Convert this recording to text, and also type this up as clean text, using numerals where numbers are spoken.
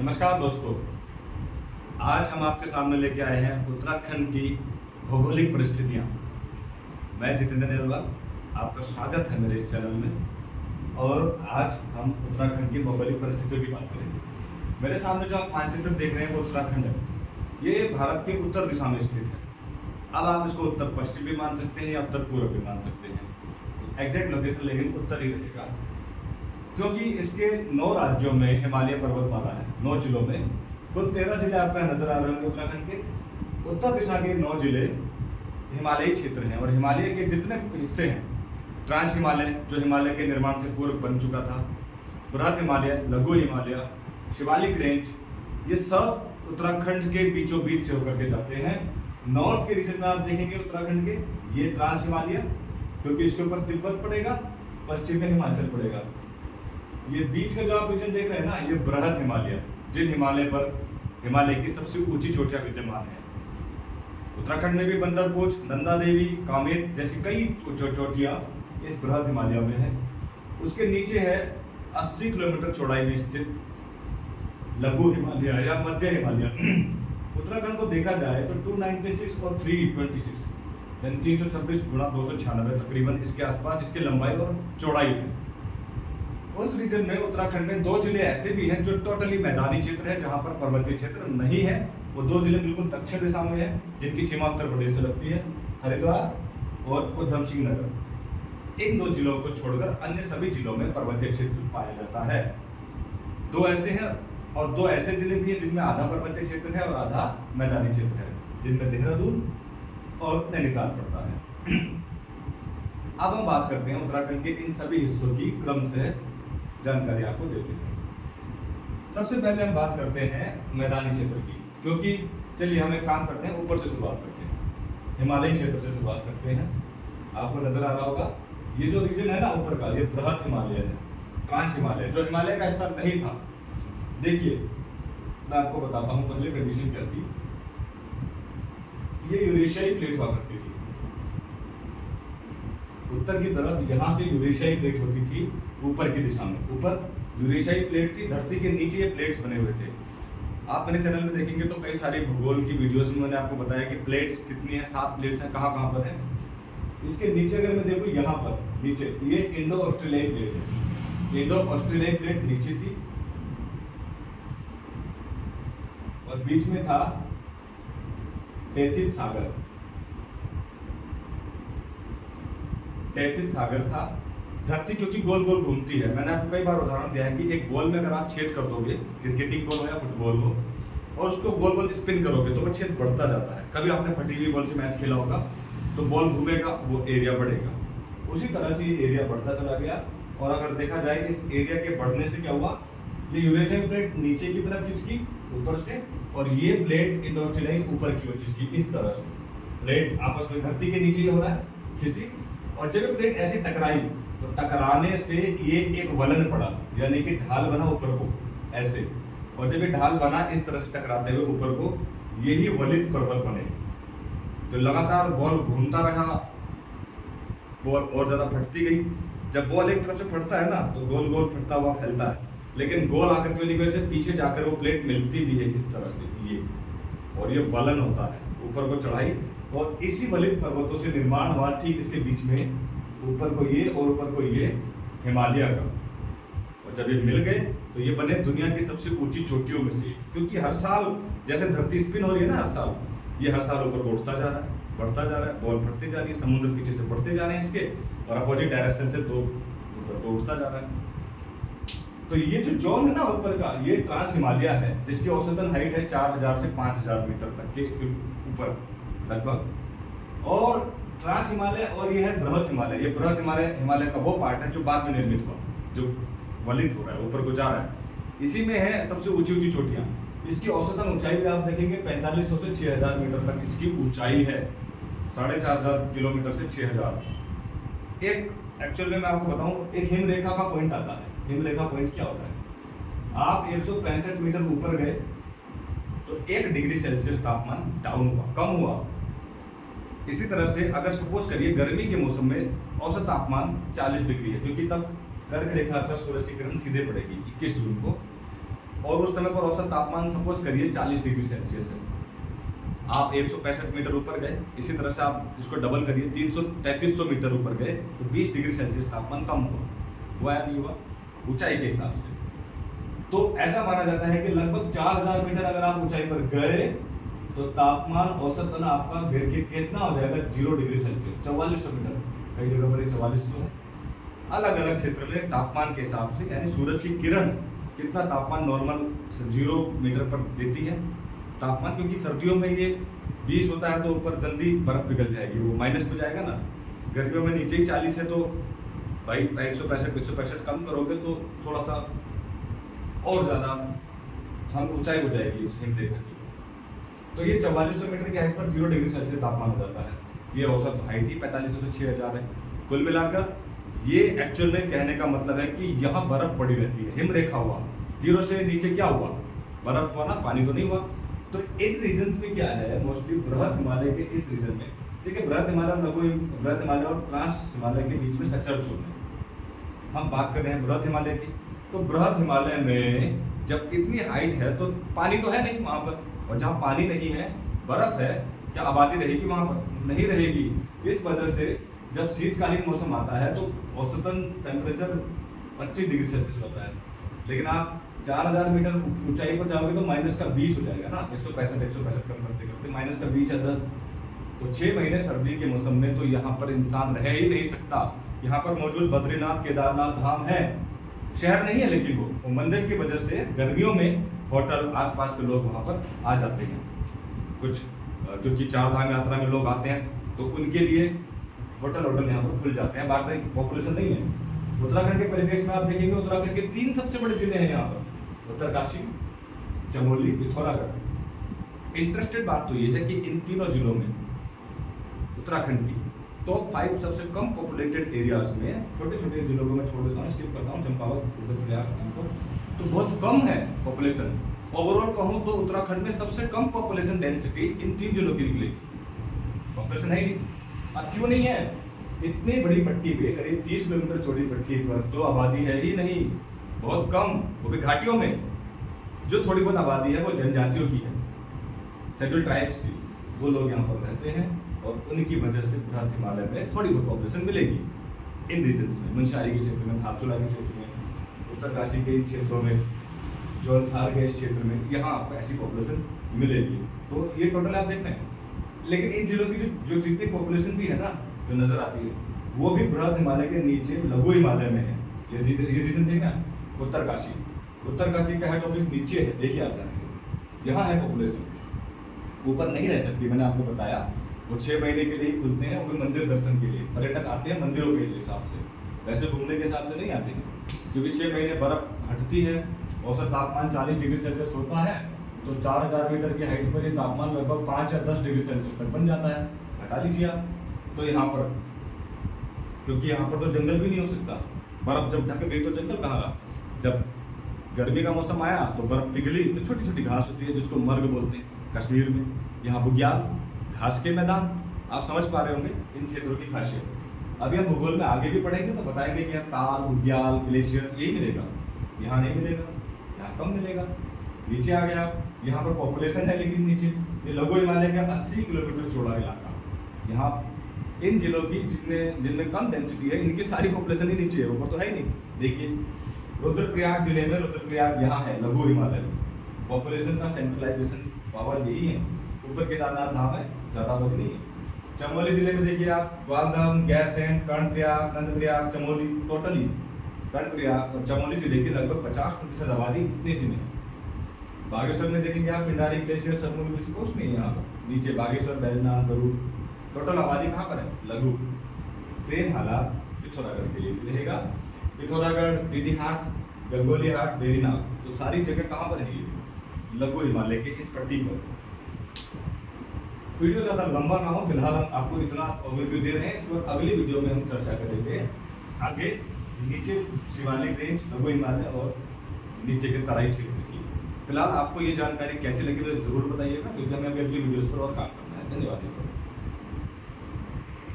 नमस्कार दोस्तों, आज हम आपके सामने लेके आए हैं उत्तराखंड की भौगोलिक परिस्थितियाँ। मैं जितेंद्र नेरवाल, आपका स्वागत है मेरे इस चैनल में। और आज हम उत्तराखंड की भौगोलिक परिस्थितियों की बात करेंगे। मेरे सामने जो आप मानचित्र देख रहे हैं वो उत्तराखंड है। ये भारत के उत्तर दिशा में स्थित है। अब आप इसको उत्तर पश्चिम भी मान सकते हैं या उत्तर पूर्व भी मान सकते हैं। एग्जैक्ट लोकेशन लेकिन उत्तर ही रहेगा, क्योंकि इसके 9 राज्यों में हिमालय पर्वतमाला है। 9 जिलों में कुल 13 जिले आपको नजर आ रहे होंगे उत्तराखंड के। उत्तर दिशा के 9 जिले हिमालयी क्षेत्र हैं और हिमालय के जितने हिस्से हैं, ट्रांस हिमालय जो हिमालय के निर्माण से पूर्व बन चुका था, बृहद हिमालय, लघु हिमालय, शिवालिक रेंज, ये सब उत्तराखंड के बीचों बीच से होकर के जाते हैं। नॉर्थ के रीजन में आप देखेंगे उत्तराखंड के, ये ट्रांस हिमालय, क्योंकि इसके ऊपर तिब्बत पड़ेगा, पश्चिम में हिमाचल पड़ेगा। ये बीच का जो आप रीजन देख रहे हैं ना, ये बृहद हिमालय, जिन हिमालय पर हिमालय की सबसे ऊंची चोटियां विद्यमान है। उत्तराखंड में भी बंदरकोट, नंदा देवी, कामेत जैसी कई चोटियां इस बृहद हिमालय में है। उसके नीचे है 80 किलोमीटर चौड़ाई में स्थित लघु हिमालय या मध्य हिमालय। उत्तराखंड को देखा जाए तो 296 और 326 यानी 326 गुणा 296 तकरीबन इसके आसपास इसकी लंबाई और चौड़ाई है। उस रीजन में उत्तराखंड में 2 जिले ऐसे भी हैं जो टोटली मैदानी क्षेत्र है, जहां पर पर्वतीय क्षेत्र नहीं है। वो 2 जिले बिल्कुल दक्षिण दिशा में है, जिनकी सीमा उत्तर प्रदेश से लगती है, हरिद्वार और उधम सिंह नगर। इन 2 जिलों को छोड़कर अन्य सभी जिलों में पर्वतीय क्षेत्र पाया जाता है। 2 ऐसे हैं और 2 ऐसे जिले भी हैं जिनमें आधा पर्वतीय क्षेत्र है और आधा मैदानी क्षेत्र है, जिनमें देहरादून और नैनीताल पड़ता है। अब हम बात करते हैं उत्तराखंड के इन सभी हिस्सों की क्रम से जानकारी आपको देते हैं। सबसे पहले हम बात करते हैं मैदानी क्षेत्र की, क्योंकि चलिए हम एक काम करते हैं, ऊपर से शुरुआत करते हैं, हिमालयी क्षेत्र से शुरुआत करते हैं। आपको नजर आ रहा होगा ये जो रीजन है ना ऊपर का, ये बृहद हिमालय है, ट्रांस हिमालय जो हिमालय का हिस्सा नहीं था। देखिए मैं आपको बताता हूँ पहले कंडीशन क्या थी। ये यूरेशियाई प्लेट हुआ करती थी उत्तर की तरफ, यहाँ से यूरेशियाई प्लेट होती थी ऊपर की दिशा में। ऊपर यूरेशियाई प्लेट थी, धरती के नीचे ये प्लेट्स बने हुए थे। आप मेरे चैनल में देखेंगे तो कई सारी भूगोल की वीडियोस में मैंने आपको बताया कि प्लेट्स कितनी है, 7 प्लेट्स हैं, कहाँ कहाँ पर है। इसके नीचे अगर मैं देखूँ, यहाँ पर नीचे ये इंडो ऑस्ट्रेलियाई प्लेट है। इंडो ऑस्ट्रेलियाई प्लेट नीचे थी और बीच में था टेथिस सागर। टेथिस सागर था। धरती क्योंकि गोल गोल घूमती है, मैंने आपको कई बार उदाहरण दिया है कि एक बॉल में अगर आप छेद कर दोगे, क्रिकेटिंग बॉल हो या फुटबॉल हो, और उसको गोल गोल स्पिन करोगे तो वो छेद बढ़ता जाता है। कभी आपने फटी हुई बॉल से मैच खेला होगा, तो बॉल घूमेगा, वो एरिया बढ़ेगा। उसी तरह से ये एरिया बढ़ता चला गया। और अगर देखा जाए इस एरिया के बढ़ने से क्या हुआ, ये यूरेशियाई प्लेट नीचे की तरफ खिसकी ऊपर से, और ये प्लेट इंडो ऑस्ट्रेलियाई ऊपर की ओर खिसकी। इस तरह से प्लेट आपस में धरती के नीचे हो रहा है खिसी, और जब ये प्लेट ऐसे टकराई तो टकराने से ये एक वलन पड़ा, यानी कि ढाल बना ऊपर को ऐसे। और जब ये ढाल बना इस तरह से टकराते हुए ऊपर को, यही वलित पर्वत बने। जो लगातार बॉल घूमता रहा, बॉल और ज्यादा फटती गई। जब बॉल एक तरफ से फटता है ना, तो गोल गोल फटता हुआ फैलता है, लेकिन गोल आकर के वजह से पीछे जाकर वो प्लेट मिलती भी है इस तरह से ये, और ये वलन होता है ऊपर को चढ़ाई। और इसी वलित पर्वतों से निर्माण हुआ ठीक इसके बीच में, ऊपर को ये और ऊपर को ये हिमालय का। और जब ये मिल गए तो ये बने दुनिया की सबसे ऊंची चोटियों में से। क्योंकि हर साल जैसे धरती स्पिन हो रही है ना, हर साल ये हर साल ऊपर को उठता जा रहा है, बढ़ता जा रहा है, बॉल फटती जा रही है, समुद्र पीछे से बढ़ते जा रहे हैं इसके, और अपोजिट डायरेक्शन से तो ऊपर को उठता जा रहा है। तो ये जो जोन है ना ऊपर का, ये ट्रांस हिमालय है, जिसकी औसतन हाइट है 4000 से 5000 मीटर तक के ऊपर लगभग। और ट्रांस हिमालय और ये है बृहद हिमालय। ये बृहद हिमालय का वो पार्ट है जो बाद में निर्मित हुआ, जो वलित हो रहा है, ऊपर को जा रहा है। इसी में है सबसे ऊंची ऊंची चोटियां। इसकी औसतन ऊंचाई भी आप देखेंगे 4500 से 6000 मीटर तक इसकी ऊंचाई है। 4500 किलोमीटर से 6000। एक एक्चुअल में मैं आपको बताऊं, एक हिमरेखा का पॉइंट आता है। हिमरेखा पॉइंट क्या होता है, आप 165 मीटर ऊपर गए तो 1 डिग्री सेल्सियस तापमान डाउन हुआ, कम हुआ। इसी तरह से अगर सपोज करिए गर्मी के मौसम में औसत तापमान 40 डिग्री है, क्योंकि तब कर्क रेखा पर सूरज की किरण सीधे पड़ेगी 21 जून को, और उस समय पर औसत तापमान सपोज करिए 40 डिग्री सेल्सियस है, आप 165 मीटर ऊपर गए, इसी तरह से आप इसको डबल करिए 3300 मीटर ऊपर गए तो 20 डिग्री सेल्सियस तापमान कम हुआ या नहीं हुआ ऊंचाई के हिसाब से। तो ऐसा माना जाता है कि लगभग 4000 मीटर अगर आप ऊंचाई पर गए तो तापमान औसतन आपका गिर के कितना हो जाएगा 0 डिग्री सेल्सियस, 4400 मीटर, कई जगह पर 4400 है। अलग अलग क्षेत्र में तापमान के हिसाब से, यानी सूरज की किरण कितना तापमान नॉर्मल 0 मीटर पर देती है तापमान, क्योंकि सर्दियों में ये 20 होता है तो ऊपर जल्दी बर्फ पिघल जाएगी, वो माइनस में जाएगा ना। गर्मियों में नीचे ही 40 है तो भाई 165 कम करोगे तो थोड़ा सा और ज़्यादा ऊंचाई हो जाएगी उस हिमरेखा की। तो ये 4400 मीटर की हाइट पर 0 डिग्री सेल्सियस तापमान हो जाता है। ये औसत हाइट ही 4500 से 6000 है। कुल मिलाकर ये एक्चुअल में कहने का मतलब है कि यहाँ बर्फ पड़ी रहती है, हिमरेखा हुआ, 0 से नीचे क्या हुआ, बर्फ हुआ ना, पानी तो नहीं हुआ। तो इन रीजन्स में क्या है, मोस्टली बृहद हिमालय के इस रीजन में, देखिए बृहद हिमालय, लघु बृहद हिमालय और ट्रांस हिमालय के बीच में सच्चर जोन है। हम बात कर रहे हैं बृहद हिमालय की। तो बृहद हिमालय में जब इतनी हाइट है तो पानी तो है नहीं वहाँ पर, और जहाँ पानी नहीं है, बर्फ है, क्या आबादी रहेगी वहाँ पर? नहीं रहेगी। इस वजह से जब शीतकालीन मौसम आता है तो औसतन टेम्परेचर 25 डिग्री सेल्सियस होता है, लेकिन आप 4000 मीटर ऊंचाई पर जाओगे तो -20 हो जाएगा ना, 165 कम करते करते -20 या 10। तो 6 महीने सर्दी के मौसम में तो यहाँ पर इंसान रह ही नहीं सकता। यहाँ पर मौजूद बद्रीनाथ केदारनाथ धाम है, शहर नहीं है, लेकिन वो मंदिर की वजह से गर्मियों में होटल आसपास के लोग वहाँ पर आ जाते हैं। कुछ क्योंकि 4 धाम यात्रा में लोग आते हैं तो उनके लिए होटल यहाँ पर खुल जाते हैं। बात नहीं, पॉपुलेशन नहीं है। उत्तराखंड के परिवेश में आप देखेंगे उत्तराखंड के 3 सबसे बड़े जिले हैं यहाँ पर, उत्तरकाशी, चमोली, पिथौरागढ़। इंटरेस्टेड बात तो ये है कि इन तीनों जिलों में उत्तराखंड की टॉप 5 सबसे कम पॉपुलेटेड एरियाज में, छोटे छोटे जिलों को मैं छोड़ देता हूँ, स्किप करता हूँ, चंपावत, रुद्रप्रयाग, तो बहुत कम है पॉपुलेशन। ओवरऑल कहूँ तो उत्तराखंड में सबसे कम पॉपुलेशन डेंसिटी इन 3 जिलों की निकलेगी। पॉपुलेशन है ही नहीं। अब क्यों नहीं है? इतनी बड़ी पट्टी पे, करीब 30 किलोमीटर चौड़ी पट्टी पर तो आबादी है ही नहीं, बहुत कम, वो भी घाटियों में। जो थोड़ी बहुत आबादी है वो जनजातियों की है, शेड्यूल्ड ट्राइब्स की, वो लोग यहाँ पर रहते हैं और उनकी वजह से बृहद हिमालय में थोड़ी बहुत पॉपुलेशन मिलेगी इन रीजन्स में, मुंशियारी के क्षेत्र में, धारचूला के क्षेत्र में, उत्तरकाशी के क्षेत्रों में, जौनसार के क्षेत्र में, यहाँ आपको ऐसी पॉपुलेशन मिलेगी। तो ये टोटल आप देख रहे हैं। लेकिन इन जिलों की जो जितनी पॉपुलेशन भी है ना, जो नजर आती है, वो भी बृहद हिमालय के नीचे लघु हिमालय में है। ये रीजन देखना, उत्तरकाशी का हेड ऑफिस नीचे है, देखिए आप ध्यान से, यहाँ है पॉपुलेशन, ऊपर नहीं रह सकती। मैंने आपको बताया वो 6 महीने के लिए खुलते हैं, वो भी मंदिर दर्शन के लिए। पर्यटक आते हैं मंदिरों के हिसाब से, वैसे घूमने के हिसाब से नहीं आते हैं, क्योंकि 6 महीने बर्फ हटती है, औसत तापमान 40 डिग्री सेल्सियस होता है, तो 4000 मीटर की हाइट पर ये तापमान लगभग 5 या 10 डिग्री सेल्सियस तक बन जाता है। हटा लीजिए आप। तो यहाँ पर, क्योंकि यहाँ पर तो जंगल भी नहीं हो सकता, बर्फ जब ढक गई तो जंगल कहाँ रहा। जब गर्मी का मौसम आया तो बर्फ पिघली तो छोटी छोटी घास होती है, जिसको मर्ग बोलते हैं कश्मीर में। यहाँ बुग्याल, घास के मैदान, आप समझ पा रहे होंगे इन क्षेत्रों की खासियत। अभी हम भूगोल में आगे भी पढ़ेंगे तो बताएंगे कि यहाँ ताल, बुग्याल, ग्लेशियर यही मिलेगा, यहाँ नहीं मिलेगा, यहाँ कम मिलेगा। नीचे आ गया, यहाँ पर पॉपुलेशन है लेकिन नीचे, ये लघु हिमालय का 80 किलोमीटर चौड़ा इलाका, यहाँ इन जिलों की जिनमें कम डेंसिटी है, इनकी सारी पॉपुलेशन ही नीचे है, ऊपर तो है ही नहीं। देखिए रुद्रप्रयाग जिले में, रुद्रप्रयाग यहाँ है लघु हिमालय में, पॉपुलेशन का सेंट्रलाइजेशन पावर यही है। ऊपर केदारनाथ धाम है, ज़्यादा बहुत नहीं है। चमोली जिले में देखिए आप, ग्वालदम, गैरसैंण, कर्णप्रयाग, नंदप्रयाग, चमोली, टोटली कर्णप्रयाग और चमोली जिले की लगभग 50% आबादी इतने सी में है। बागेश्वर में देखेंगे आप, पिंडारी, ग्लेशियर, सरमोली कुछ नहीं है यहाँ पर। नीचे बागेश्वर, बैजनाथ, गरुड़, टोटल आबादी कहाँ पर है? लघु। सेम हालात पिथौरागढ़ के लिए भी रहेगा। पिथौरागढ़, डीडीहाट, गंगोली हाट, बेरीनाग, तो सारी जगह कहाँ पर है? लघु हिमालय के इस पट्टी पर। वीडियो ज़्यादा लंबा ना हो, फिलहाल हम आपको इतना ओवरव्यू दे रहे हैं। इसके बाद अगली वीडियो में हम चर्चा करेंगे आगे नीचे शिवालिक रेंज, लघु हिमालय और नीचे के तराई क्षेत्र की। फिलहाल आपको ये जानकारी कैसी लगी मुझे जरूर बताइएगा, क्योंकि हमें अभी अगली वीडियोस पर और काम करना है। धन्यवाद।